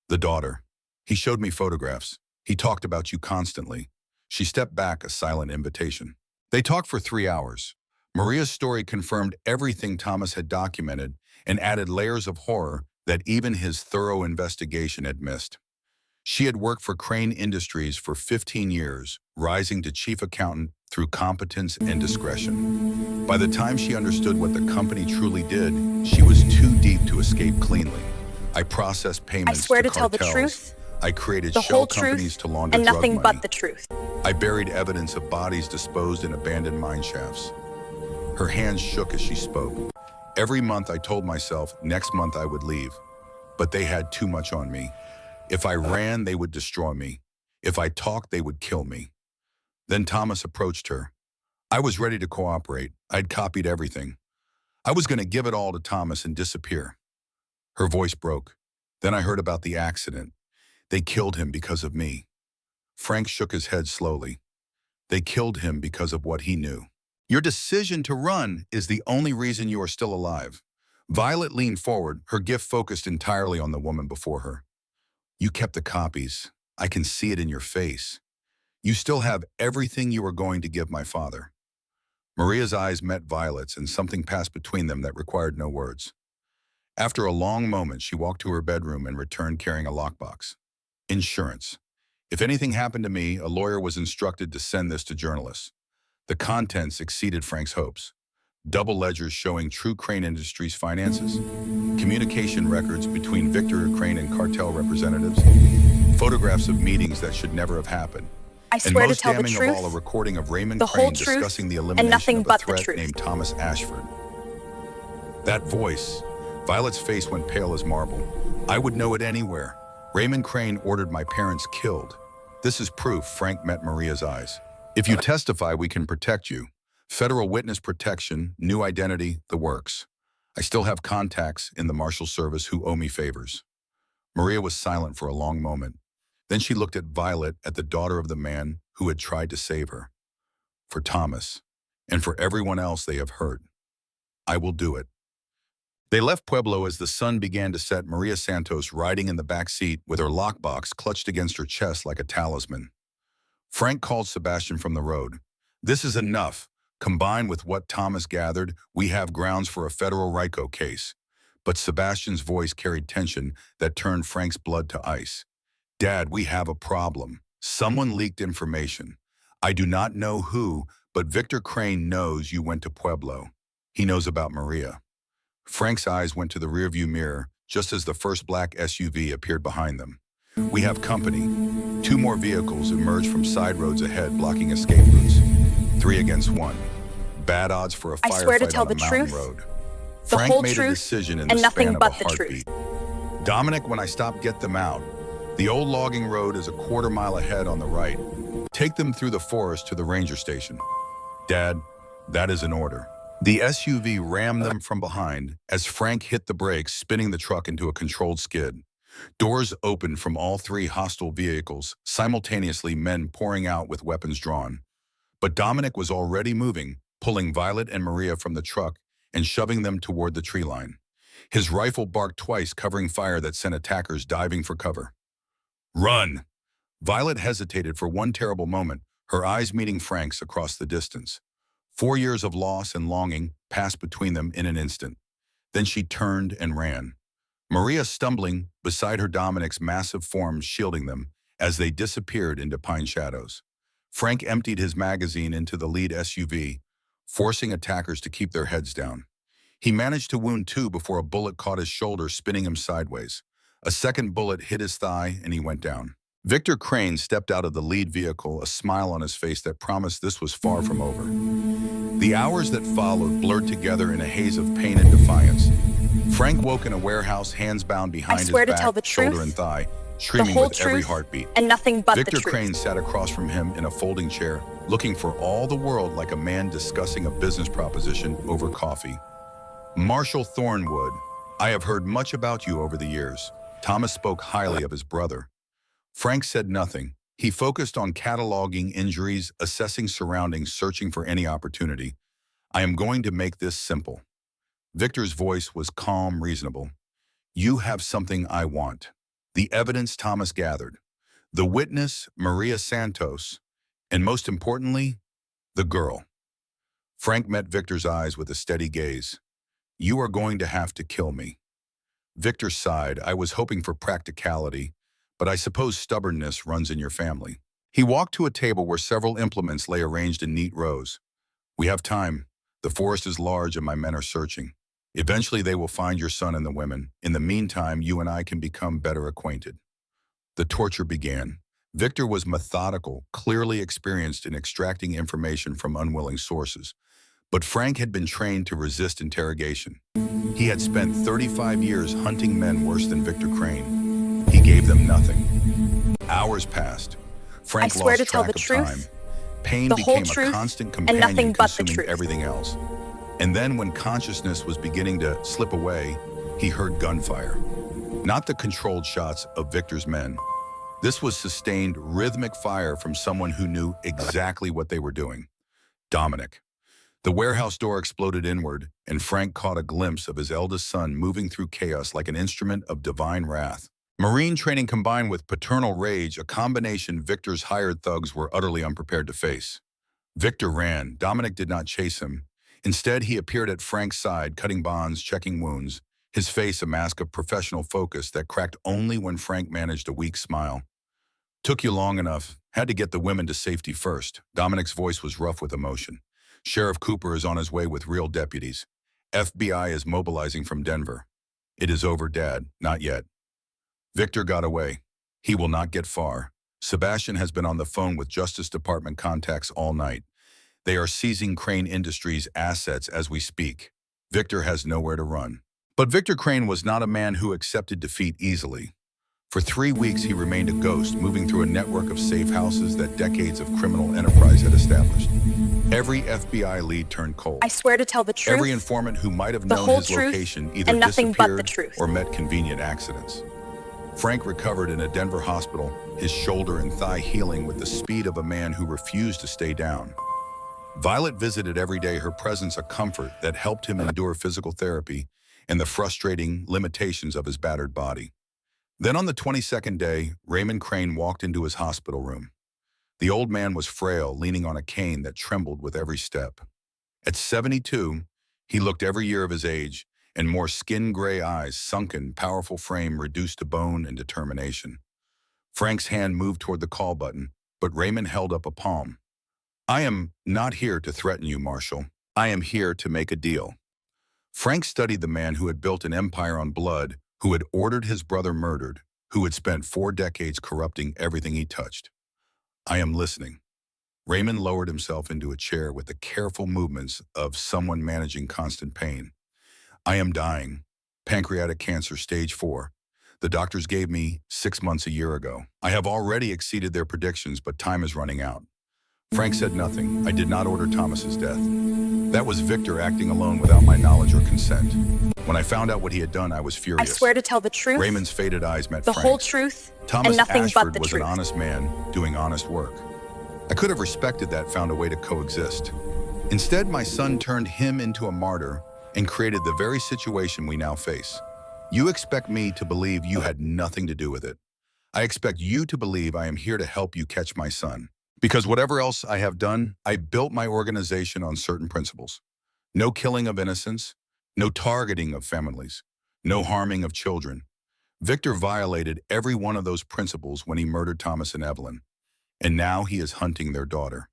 The daughter. He showed me photographs. He talked about you constantly. She stepped back, a silent invitation. They talked for 3 hours. Maria's story confirmed everything Thomas had documented and added layers of horror that even his thorough investigation had missed. She had worked for Crane Industries for 15 years, rising to chief accountant through competence and discretion. By the time she understood what the company truly did, she was too deep to escape cleanly. I processed I payments swear to to tell the cartels. truth, I created the shell whole companies truth, to launder and drug nothing money. but the truth. I buried evidence of bodies disposed in abandoned mine shafts. Her hands shook as she spoke. Every month I told myself next month I would leave, but they had too much on me. If I ran, they would destroy me. If I talked, they would kill me. Then Thomas approached her. I was ready to cooperate. I'd copied everything. I was going to give it all to Thomas and disappear. Her voice broke. Then I heard about the accident. They killed him because of me. Frank shook his head slowly. They killed him because of what he knew. Your decision to run is the only reason you are still alive. Violet leaned forward, her gift focused entirely on the woman before her. You kept the copies. I can see it in your face. You still have everything you were going to give my father. Maria's eyes met Violet's, and something passed between them that required no words. After a long moment, she walked to her bedroom and returned carrying a lockbox. Insurance. If anything happened to me, a lawyer was instructed to send this to journalists. The contents exceeded Frank's hopes. Double ledgers showing true Crane Industries finances, communication records between Victor Crane and cartel representatives, photographs of meetings that should never have happened, I and swear to most tell the damning of all, a truth, recording of Raymond the whole Crane truth, discussing the and elimination nothing of a but the threat truth. named Thomas Ashford. That voice, Violet's face went pale as marble. I would know it anywhere. Raymond Crane ordered my parents killed. This is proof. Frank met Maria's eyes. If you testify, we can protect you. Federal witness protection, new identity, the works. I still have contacts in the Marshal Service who owe me favors. Maria was silent for a long moment. Then she looked at Violet, at the daughter of the man who had tried to save her. For Thomas, and for everyone else they have hurt, I will do it. They left Pueblo as the sun began to set, Maria Santos riding in the back seat with her lockbox clutched against her chest like a talisman. Frank called Sebastian from the road. This is enough. Combined with what Thomas gathered, we have grounds for a federal RICO case. But Sebastian's voice carried tension that turned Frank's blood to ice. Dad, we have a problem. Someone leaked information. I do not know who, but Victor Crane knows you went to Pueblo. He knows about Maria. Frank's eyes went to the rearview mirror just as the first black SUV appeared behind them. We have company. 2 more vehicles emerged from side roads ahead, blocking escape routes. 3 against 1. Bad odds for a I swear to firefight tell on a the mountain truth, road. the Frank whole made a truth, decision in and the nothing span of a but the heartbeat. truth. Dominic, when I stopped, get them out. The old logging road is a quarter-mile ahead on the right. Take them through the forest to the ranger station. Dad, that is an order. The SUV rammed them from behind as Frank hit the brakes, spinning the truck into a controlled skid. Doors opened from all three hostile vehicles, simultaneously men pouring out with weapons drawn. But Dominic was already moving, pulling Violet and Maria from the truck and shoving them toward the tree line. His rifle barked twice, covering fire that sent attackers diving for cover. Run! Violet hesitated for one terrible moment, her eyes meeting Frank's across the distance. 4 years of loss and longing passed between them in an instant. Then she turned and ran. Maria stumbling beside her, Dominic's massive form shielding them as they disappeared into pine shadows. Frank emptied his magazine into the lead SUV, forcing attackers to keep their heads down. He managed to wound 2 before a bullet caught his shoulder, spinning him sideways. A second bullet hit his thigh and he went down. Victor Crane stepped out of the lead vehicle, a smile on his face that promised this was far from over. The hours that followed blurred together in a haze of pain and defiance. Frank woke in a warehouse, hands bound behind his back, shoulder and thigh, screaming with every heartbeat. And nothing but Victor the truth. Crane sat across from him in a folding chair, looking for all the world like a man discussing a business proposition over coffee. Marshall Thornwood, I have heard much about you over the years. Thomas spoke highly of his brother. Frank said nothing. He focused on cataloging injuries, assessing surroundings, searching for any opportunity. I am going to make this simple. Victor's voice was calm, reasonable. You have something I want. The evidence Thomas gathered. The witness, Maria Santos. And most importantly, the girl. Frank met Victor's eyes with a steady gaze. You are going to have to kill me. Victor sighed. I was hoping for practicality, but I suppose stubbornness runs in your family. He walked to a table where several implements lay arranged in neat rows. We have time. The forest is large and my men are searching. Eventually they will find your son and the women. In the meantime, you and I can become better acquainted. The torture began. Victor was methodical, clearly experienced in extracting information from unwilling sources. But Frank had been trained to resist interrogation. He had spent 35 years hunting men worse than Victor Crane. He gave them nothing. Hours passed. Frank lost track of time. Pain became a constant companion, consuming everything else. And then when consciousness was beginning to slip away, he heard gunfire. Not the controlled shots of Victor's men. This was sustained, rhythmic fire from someone who knew exactly what they were doing. Dominic. The warehouse door exploded inward, and Frank caught a glimpse of his eldest son moving through chaos like an instrument of divine wrath. Marine training combined with paternal rage, a combination Victor's hired thugs were utterly unprepared to face. Victor ran. Dominic did not chase him. Instead, he appeared at Frank's side, cutting bonds, checking wounds, his face a mask of professional focus that cracked only when Frank managed a weak smile. Took you long enough. Had to get the women to safety first. Dominic's voice was rough with emotion. Sheriff Cooper is on his way with real deputies. FBI is mobilizing from Denver. It is over, Dad. Not yet. Victor got away. He will not get far. Sebastian has been on the phone with Justice Department contacts all night. They are seizing Crane Industries' assets as we speak. Victor has nowhere to run. But Victor Crane was not a man who accepted defeat easily. For 3 weeks, he remained a ghost, moving through a network of safe houses that decades of criminal enterprise had established. Every FBI lead turned cold. I swear to tell the truth. Every informant who might have known his location either disappeared or met convenient accidents. Frank recovered in a Denver hospital, his shoulder and thigh healing with the speed of a man who refused to stay down. Violet visited every day, her presence a comfort that helped him endure physical therapy and the frustrating limitations of his battered body. Then on the 22nd day, Raymond Crane walked into his hospital room. The old man was frail, leaning on a cane that trembled with every step. At 72, he looked every year of his age, and more skin-gray eyes, sunken, powerful frame reduced to bone and determination. Frank's hand moved toward the call button, but Raymond held up a palm. I am not here to threaten you, Marshall. I am here to make a deal. Frank studied the man who had built an empire on blood, who had ordered his brother murdered, who had spent 4 decades corrupting everything he touched. I am listening. Raymond lowered himself into a chair with the careful movements of someone managing constant pain. I am dying. Pancreatic cancer, stage 4. the doctors gave me 6 months a year ago. I have already exceeded their predictions, but time is running out. Frank said nothing. I did not order Thomas's death. That was Victor acting alone without my knowledge or consent. When I found out what he had done, I was I furious. swear to tell the truth, Raymond's faded eyes met the Frank's. whole truth, Thomas and nothing Ashford but the was truth. an honest man doing honest work. I could have respected that, found a way to coexist. Instead, my son turned him into a martyr and created the very situation we now face. You expect me to believe you had nothing to do with it. I expect you to believe I am here to help you catch my son. Because whatever else I have done, I built my organization on certain principles. No killing of innocents, no targeting of families, no harming of children. Victor violated every one of those principles when he murdered Thomas and Evelyn, and now he is hunting their daughter.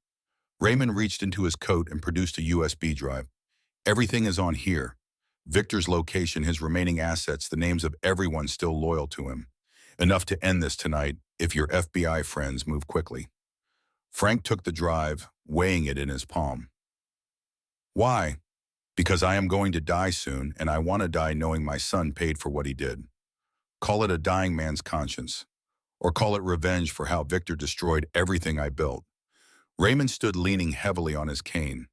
Raymond reached into his coat and produced a USB drive. Everything is on here. Victor's location, his remaining assets, the names of everyone still loyal to him. Enough to end this tonight if your FBI friends move quickly. Frank took the drive, weighing it in his palm. Why? Because I am going to die soon, and I want to die knowing my son paid for what he did. Call it a dying man's conscience, or call it revenge for how Victor destroyed everything I built. Raymond stood leaning heavily on his cane.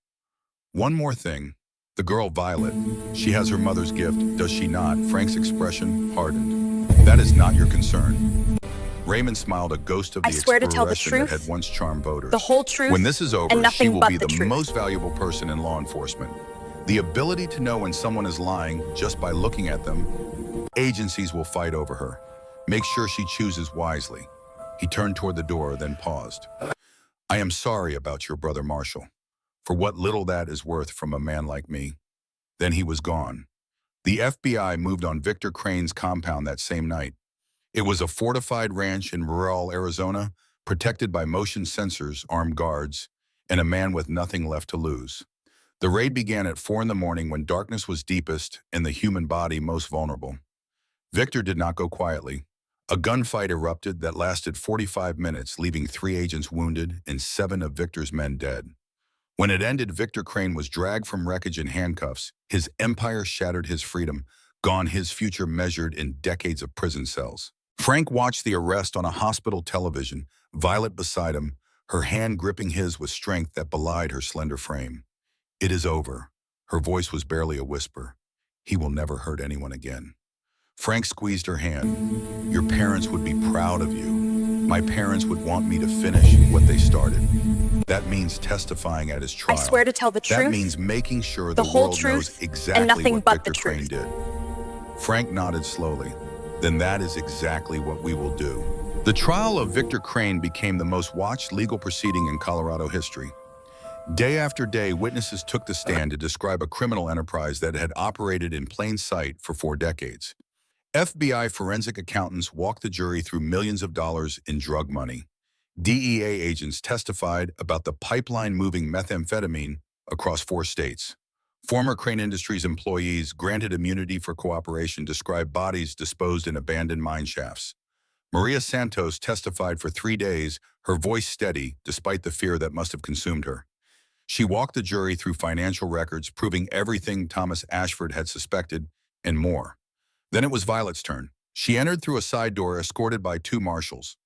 One more thing. The girl Violet, she has her mother's gift, does she not? Frank's expression hardened. That is not your concern. Raymond smiled, a ghost of the I swear to tell the expression that truth, had once charmed voters. the whole truth, When this is over, and she nothing will but be the the truth. most valuable person in law enforcement. The ability to know when someone is lying just by looking at them. Agencies will fight over her. Make sure she chooses wisely. He turned toward the door, then paused. I am sorry about your brother Marshall, for what little that is worth from a man like me. Then he was gone. The FBI moved on Victor Crane's compound that same night. It was a fortified ranch in rural Arizona, protected by motion sensors, armed guards, and a man with nothing left to lose. The raid began at 4 in the morning when darkness was deepest and the human body most vulnerable. Victor did not go quietly. A gunfight erupted that lasted 45 minutes, leaving 3 agents wounded and 7 of Victor's men dead. When it ended, Victor Crane was dragged from wreckage in handcuffs. His empire shattered, his freedom gone, his future measured in decades of prison cells. Frank watched the arrest on a hospital television, Violet beside him, her hand gripping his with strength that belied her slender frame. It is over. Her voice was barely a whisper. He will never hurt anyone again. Frank squeezed her hand. Your parents would be proud of you. My parents would want me to finish what they started. That means testifying at his I trial. swear to tell the truth, That means making sure the the whole world truth, knows and exactly nothing what but Victor the Crane truth. did. Frank nodded slowly. Then that is exactly what we will do. The trial of Victor Crane became the most watched legal proceeding in Colorado history. Day after day, witnesses took the stand to describe a criminal enterprise that had operated in plain sight for 4 decades. FBI forensic accountants walked the jury through millions of dollars in drug money. DEA agents testified about the pipeline moving methamphetamine across 4 states. Former Crane Industries employees granted immunity for cooperation described bodies disposed in abandoned mine shafts. Maria Santos testified for 3 days, her voice steady despite the fear that must have consumed her. She walked the jury through financial records, proving everything Thomas Ashford had suspected and more. Then it was Violet's turn. She entered through a side door escorted by 2 marshals.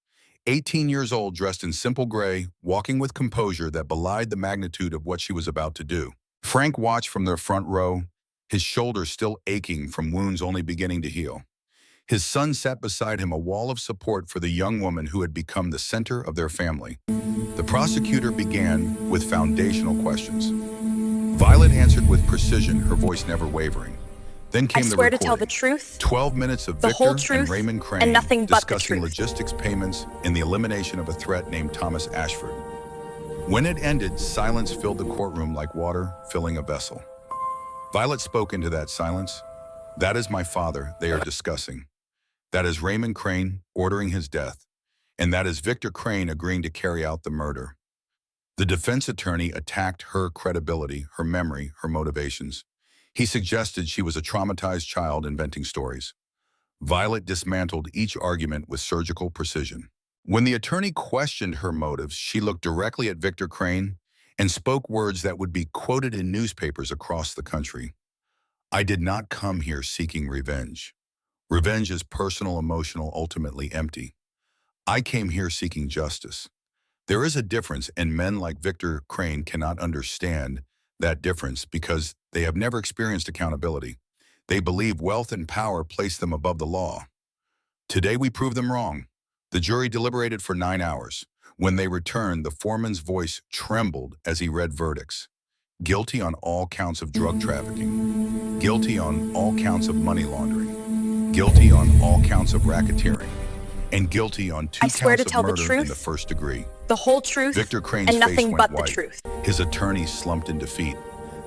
18 years old, dressed in simple gray, walking with composure that belied the magnitude of what she was about to do. Frank watched from their front row, his shoulders still aching from wounds only beginning to heal. His son sat beside him, a wall of support for the young woman who had become the center of their family. The prosecutor began with foundational questions. Violet answered with precision, her voice never wavering. Then I came the swear to recording. tell the truth, 12 minutes of the Victor whole and truth, Raymond Crane and nothing but the discussing truth. logistics, payments, and the elimination of a threat named Thomas Ashford. When it ended, silence filled the courtroom like water filling a vessel. Violet spoke into that silence. That is my father they are discussing. That is Raymond Crane ordering his death. And that is Victor Crane agreeing to carry out the murder. The defense attorney attacked her credibility, her memory, her motivations. He suggested she was a traumatized child inventing stories. Violet dismantled each argument with surgical precision. When the attorney questioned her motives, she looked directly at Victor Crane and spoke words that would be quoted in newspapers across the country. I did not come here seeking revenge. Revenge is personal, emotional, ultimately empty. I came here seeking justice. There is a difference, and men like Victor Crane cannot understand that difference because they have never experienced accountability. They believe wealth and power place them above the law. Today we prove them wrong. The jury deliberated for 9 hours. When they returned, the foreman's voice trembled as he read verdicts. Guilty on all counts of drug trafficking. Guilty on all counts of money laundering. Guilty on all counts of racketeering. And guilty on 2 I swear to counts tell of the murder truth, in the first degree. the whole truth, Victor Crane's and face nothing went but the white. truth. His attorney slumped in defeat.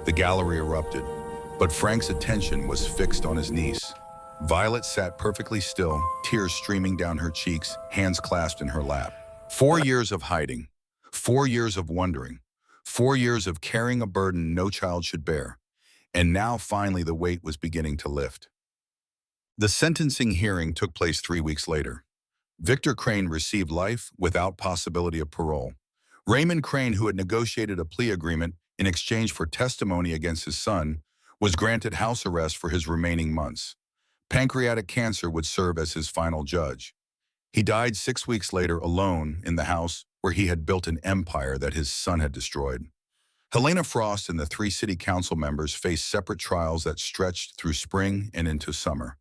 The gallery erupted. But Frank's attention was fixed on his niece. Violet sat perfectly still, tears streaming down her cheeks, hands clasped in her lap. 4 years of hiding. 4 years of wondering. 4 years of carrying a burden no child should bear. And now finally the weight was beginning to lift. The sentencing hearing took place 3 weeks later. Victor Crane received life without possibility of parole. Raymond Crane, who had negotiated a plea agreement in exchange for testimony against his son, was granted house arrest for his remaining months. Pancreatic cancer would serve as his final judge. He died 6 weeks later alone in the house where he had built an empire that his son had destroyed. Helena Frost and the 3 city council members faced separate trials that stretched through spring and into summer.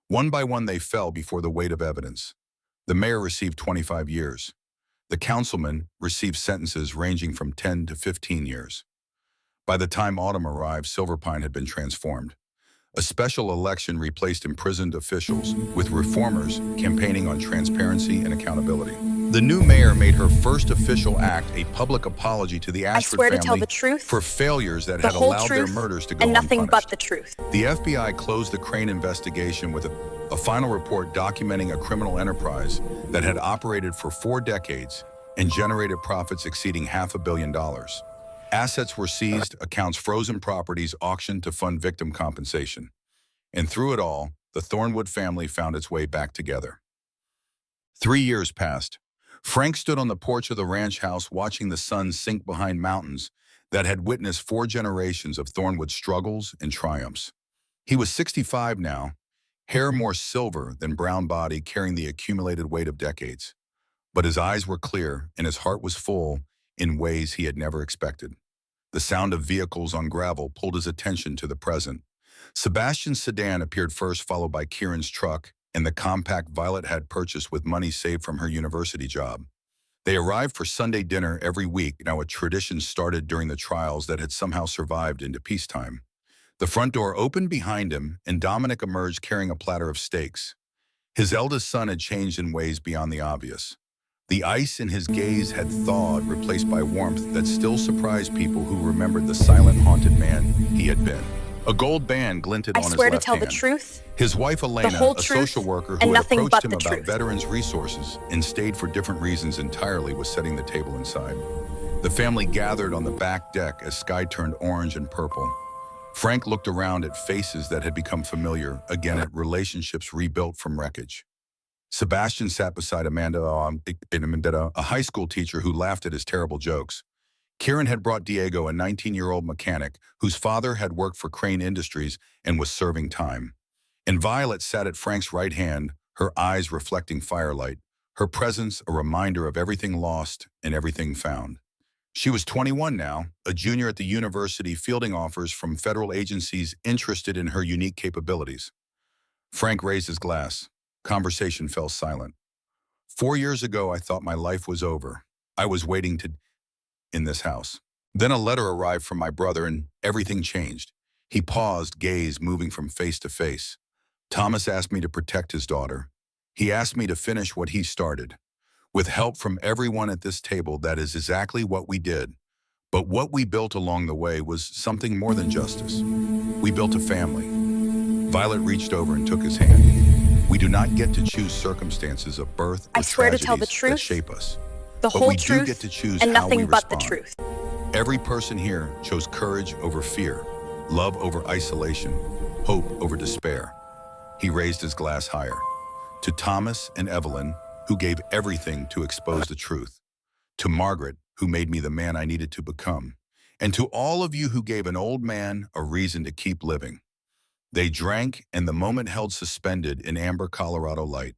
One by one they fell before the weight of evidence. The mayor received 25 years. The councilmen received sentences ranging from 10 to 15 years. By the time autumn arrived, Silverpine had been transformed. A special election replaced imprisoned officials, with reformers campaigning on transparency and accountability. The new mayor made her first official act a public apology to the I Ashford swear to family tell the truth, for failures that the had whole allowed their truth, murders to go and nothing unpunished. but the truth. The FBI closed the Crane investigation with a final report documenting a criminal enterprise that had operated for 4 decades and generated profits exceeding $500 million. Assets were seized, accounts frozen, properties auctioned to fund victim compensation. And through it all, the Thornwood family found its way back together. 3 years passed. Frank stood on the porch of the ranch house watching the sun sink behind mountains that had witnessed 4 generations of Thornwood struggles and triumphs. He was 65 now, hair more silver than brown body carrying the accumulated weight of decades. But his eyes were clear and his heart was full in ways he had never expected. The sound of vehicles on gravel pulled his attention to the present. Sebastian's sedan appeared first, followed by Kieran's truck and the compact Violet had purchased with money saved from her university job. They arrived for Sunday dinner every week. Now a tradition started during the trials that had somehow survived into peacetime. The front door opened behind him, and Dominic emerged carrying a platter of steaks. His eldest son had changed in ways beyond the obvious. The ice in his gaze had thawed, replaced by warmth that still surprised people who remembered the silent, haunted man he had been. A gold band glinted I on his swear to left tell hand. the truth, His wife Elena, whole a truth, social worker and who had nothing approached but him the about truth. veterans resources and stayed for different reasons entirely, was setting the table inside. The family gathered on the back deck as sky turned orange and purple. Frank looked around at faces that had become familiar, again at relationships rebuilt from wreckage. Sebastian sat beside Amanda, a high school teacher who laughed at his terrible jokes. Kieran had brought Diego, a 19-year-old mechanic whose father had worked for Crane Industries and was serving time. And Violet sat at Frank's right hand, her eyes reflecting firelight, her presence a reminder of everything lost and everything found. She was 21 now, a junior at the university, fielding offers from federal agencies interested in her unique capabilities. Frank raised his glass. Conversation fell silent. 4 years ago, I thought my life was over. I was waiting in this house. Then a letter arrived from my brother and everything changed. He paused, gaze moving from face to face. Thomas asked me to protect his daughter. He asked me to finish what he started. With help from everyone at this table, that is exactly what we did. But what we built along the way was something more than justice. We built a family. Violet reached over and took his hand. We do not get to choose circumstances of birth or I swear to tell the tragedies that truth, shape us. the But whole we do truth, get to choose and how we nothing but the respond. truth. Every person here chose courage over fear, love over isolation, hope over despair. He raised his glass higher. To Thomas and Evelyn, who gave everything to expose the truth. To Margaret, who made me the man I needed to become. And to all of you who gave an old man a reason to keep living. They drank, and the moment held suspended in amber Colorado light.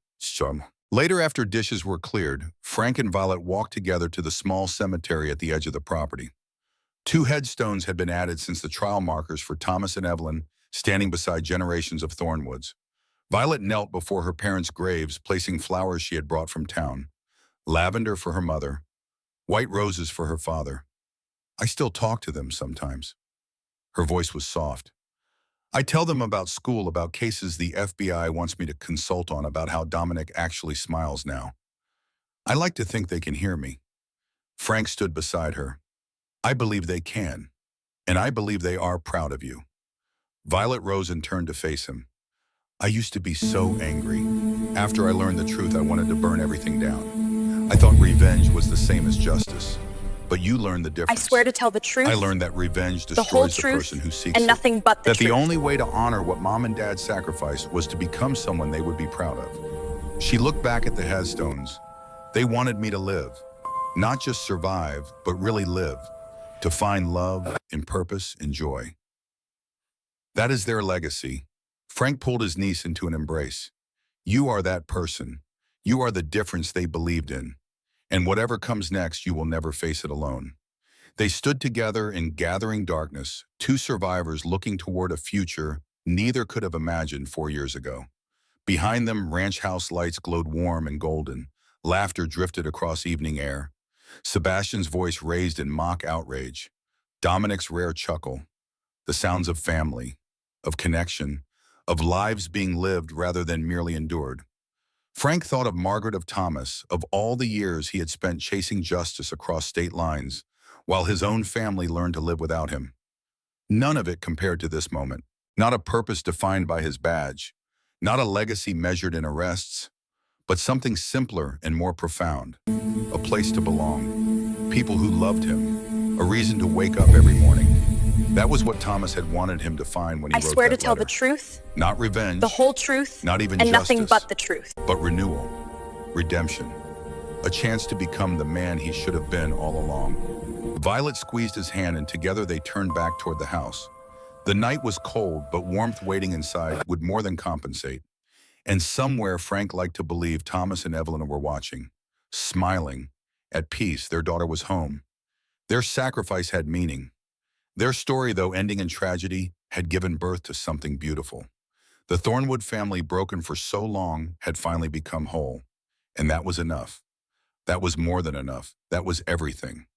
Later, after dishes were cleared, Frank and Violet walked together to the small cemetery at the edge of the property. 2 headstones had been added since the trial markers for Thomas and Evelyn, standing beside generations of thornwoods. Violet knelt before her parents' graves, placing flowers she had brought from town. Lavender for her mother, white roses for her father. I still talk to them sometimes. Her voice was soft. I tell them about school, about cases the FBI wants me to consult on, about how Dominic actually smiles now. I like to think they can hear me. Frank stood beside her. I believe they can, and I believe they are proud of you. Violet rose and turned to face him. I used to be so angry. After I learned the truth, I wanted to burn everything down. I thought revenge was the same as justice. But you learned the difference. I swear to tell the truth, I learned that revenge the whole destroys the truth, person who seeks and it. nothing but the That truth. the only way to honor what Mom and Dad sacrificed was to become someone they would be proud of. She looked back at the headstones. They wanted me to live. Not just survive, but really live. To find love and purpose and joy. That is their legacy. Frank pulled his niece into an embrace. You are that person. You are the difference they believed in. And whatever comes next, you will never face it alone. They stood together in gathering darkness, 2 survivors looking toward a future neither could have imagined 4 years ago. Behind them, ranch house lights glowed warm and golden. Laughter drifted across evening air. Sebastian's voice raised in mock outrage. Dominic's rare chuckle. The sounds of family, of connection, of lives being lived rather than merely endured. Frank thought of Margaret, of Thomas, of all the years he had spent chasing justice across state lines, while his own family learned to live without him. None of it compared to this moment. Not a purpose defined by his badge, not a legacy measured in arrests, but something simpler and more profound. A place to belong, people who loved him, a reason to wake up every morning. That was what Thomas had wanted him to find when he I wrote swear to that tell the letter. truth, Not revenge, the whole truth, not even and justice, nothing but the truth. but renewal, redemption, a chance to become the man he should have been all along. Violet squeezed his hand, and together they turned back toward the house. The night was cold, but warmth waiting inside would more than compensate. And somewhere Frank liked to believe Thomas and Evelyn were watching, smiling, at peace. Their daughter was home. Their sacrifice had meaning. Their story, though ending in tragedy, had given birth to something beautiful. The Thornwood family, broken for so long, had finally become whole. And that was enough. That was more than enough. That was everything.